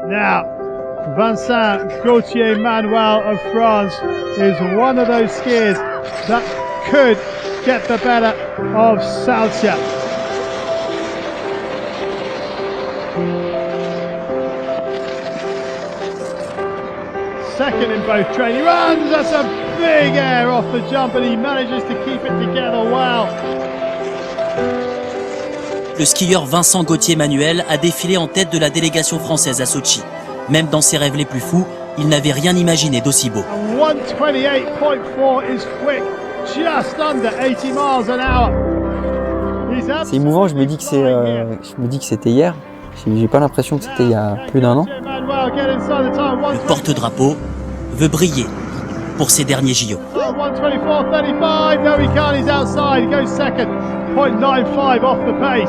Now, Vincent Gauthier-Manuel of France is one of those skiers that could get the better of Salcia. Second in both training runs, that's a big air off the jump and he manages to keep it together well. Le skieur Vincent Gauthier-Manuel a défilé en tête de la délégation française à Sochi. Même dans ses rêves les plus fous, il n'avait rien imaginé d'aussi beau. 128.4 is quick, just under 80 miles an hour. C'est émouvant, je me dis que c'était hier. J'ai pas l'impression que c'était il y a plus d'un an. Le porte-drapeau veut briller pour ses derniers JO. 124.35, no he can't, he's outside, he goes second, 0.95 off the pace.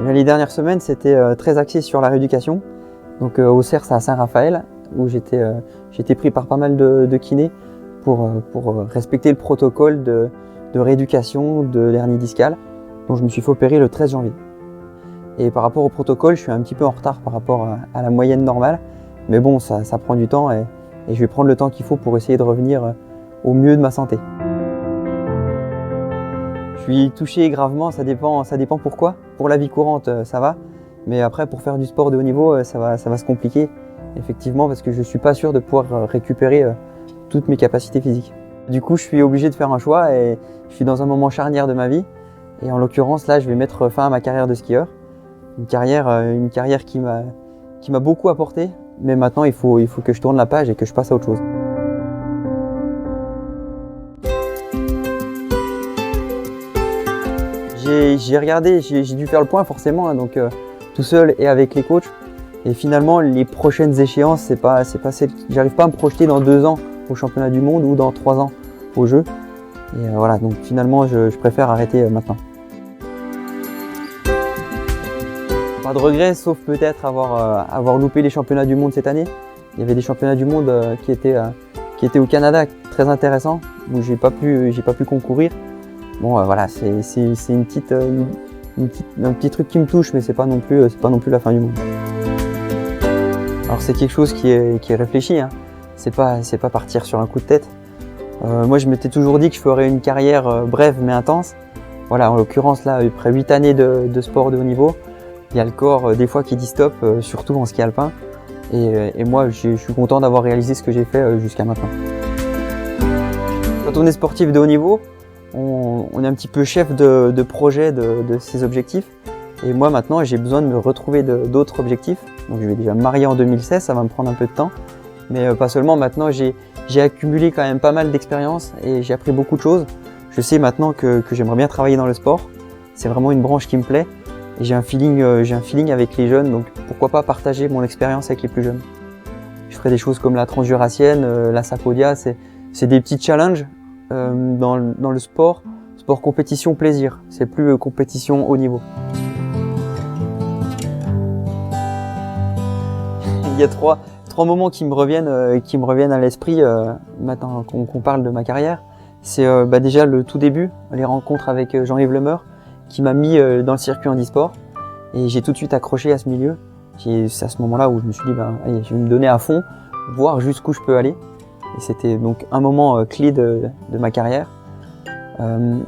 Les dernières semaines, c'était très axé sur la rééducation. Donc au CERS à Saint-Raphaël, où j'étais pris par pas mal de kinés pour respecter le protocole de rééducation de l'hernie discale. Donc je me suis fait opérer le 13 janvier. Et par rapport au protocole, je suis un petit peu en retard par rapport à la moyenne normale. Mais bon, ça prend du temps et je vais prendre le temps qu'il faut pour essayer de revenir au mieux de ma santé. Je suis touché gravement, ça dépend pourquoi. Pour la vie courante, ça va. Mais après, pour faire du sport de haut niveau, ça va se compliquer. Effectivement, parce que je ne suis pas sûr de pouvoir récupérer toutes mes capacités physiques. Du coup, je suis obligé de faire un choix et je suis dans un moment charnière de ma vie. Et en l'occurrence, là, je vais mettre fin à ma carrière de skieur. Une carrière qui m'a beaucoup apporté. Mais maintenant, il faut que je tourne la page et que je passe à autre chose. J'ai regardé, j'ai dû faire le point forcément, hein, donc tout seul et avec les coachs. Et finalement, les prochaines échéances, c'est pas celle. J'arrive pas à me projeter dans 2 ans au championnat du monde ou dans 3 ans aux Jeux. Et voilà, donc finalement, je préfère arrêter maintenant. Pas de regrets, sauf peut-être avoir loupé les championnats du monde cette année. Il y avait des championnats du monde qui étaient au Canada, très intéressants, où j'ai pas pu concourir. Bon, voilà, c'est un petit truc qui me touche, mais c'est pas non plus la fin du monde. Alors c'est quelque chose qui est réfléchi, hein. C'est pas partir sur un coup de tête. Moi, je m'étais toujours dit que je ferais une carrière brève mais intense. Voilà, en l'occurrence là, après 8 années de sport de haut niveau, il y a le corps des fois qui dit stop, surtout en ski alpin. Et moi, je suis content d'avoir réalisé ce que j'ai fait jusqu'à maintenant. Quand on est sportif de haut niveau, on est un petit peu chef de projet de ses objectifs. Et moi maintenant, j'ai besoin de me retrouver d'autres objectifs. Donc je vais déjà me marier en 2016, ça va me prendre un peu de temps. Mais pas seulement, maintenant j'ai accumulé quand même pas mal d'expérience et j'ai appris beaucoup de choses. Je sais maintenant que j'aimerais bien travailler dans le sport. C'est vraiment une branche qui me plaît. Et j'ai un feeling avec les jeunes, donc pourquoi pas partager mon expérience avec les plus jeunes. Je ferai des choses comme la Transjurassienne, la Sapodia, c'est des petits challenges. Dans le sport compétition plaisir, c'est plus compétition haut niveau. Il y a trois moments qui me reviennent à l'esprit maintenant qu'on parle de ma carrière. C'est déjà le tout début, les rencontres avec Jean-Yves Lemeur qui m'a mis dans le circuit handisport et j'ai tout de suite accroché à ce milieu. C'est à ce moment-là où je me suis dit allez, je vais me donner à fond, voir jusqu'où je peux aller. Et c'était donc un moment clé de ma carrière. Un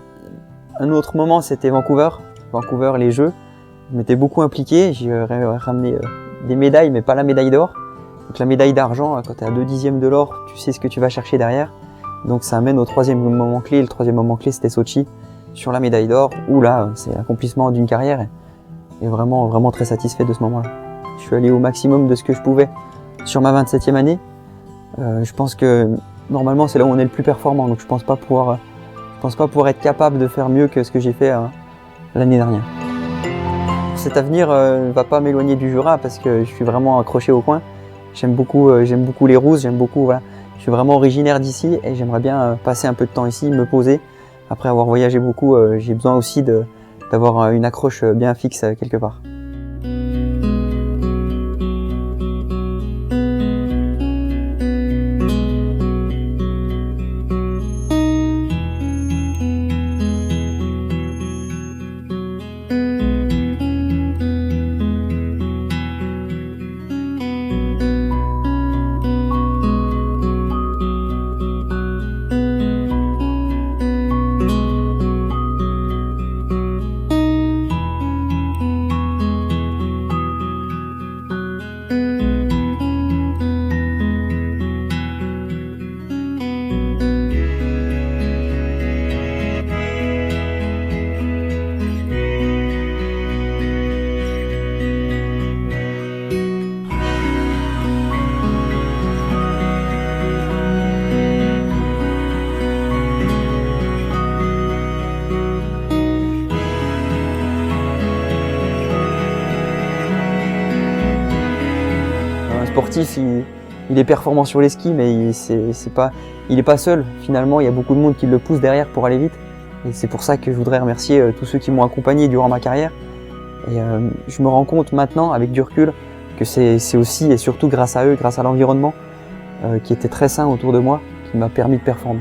autre moment, c'était Vancouver, les Jeux. Je m'étais beaucoup impliqué, j'ai ramené des médailles, mais pas la médaille d'or. Donc la médaille d'argent, quand tu es à 2/10 de l'or, tu sais ce que tu vas chercher derrière. Donc ça amène au 3e moment clé. Le 3e moment clé, c'était Sochi, sur la médaille d'or, où là, c'est l'accomplissement d'une carrière. Et vraiment, vraiment très satisfait de ce moment-là. Je suis allé au maximum de ce que je pouvais sur ma 27e année. Je pense que normalement c'est là où on est le plus performant, donc je pense pas pouvoir être capable de faire mieux que ce que j'ai fait l'année dernière. Cet avenir va pas m'éloigner du Jura parce que je suis vraiment accroché au coin. J'aime beaucoup les Rousses, voilà. Je suis vraiment originaire d'ici et j'aimerais bien passer un peu de temps ici, me poser. Après avoir voyagé beaucoup, j'ai besoin aussi d'avoir une accroche bien fixe quelque part. sportif, il est performant sur les skis, mais il est pas seul. Finalement, il y a beaucoup de monde qui le pousse derrière pour aller vite. Et c'est pour ça que je voudrais remercier tous ceux qui m'ont accompagné durant ma carrière. Et je me rends compte maintenant, avec du recul, que c'est aussi et surtout grâce à eux, grâce à l'environnement qui était très sain autour de moi, qui m'a permis de performer.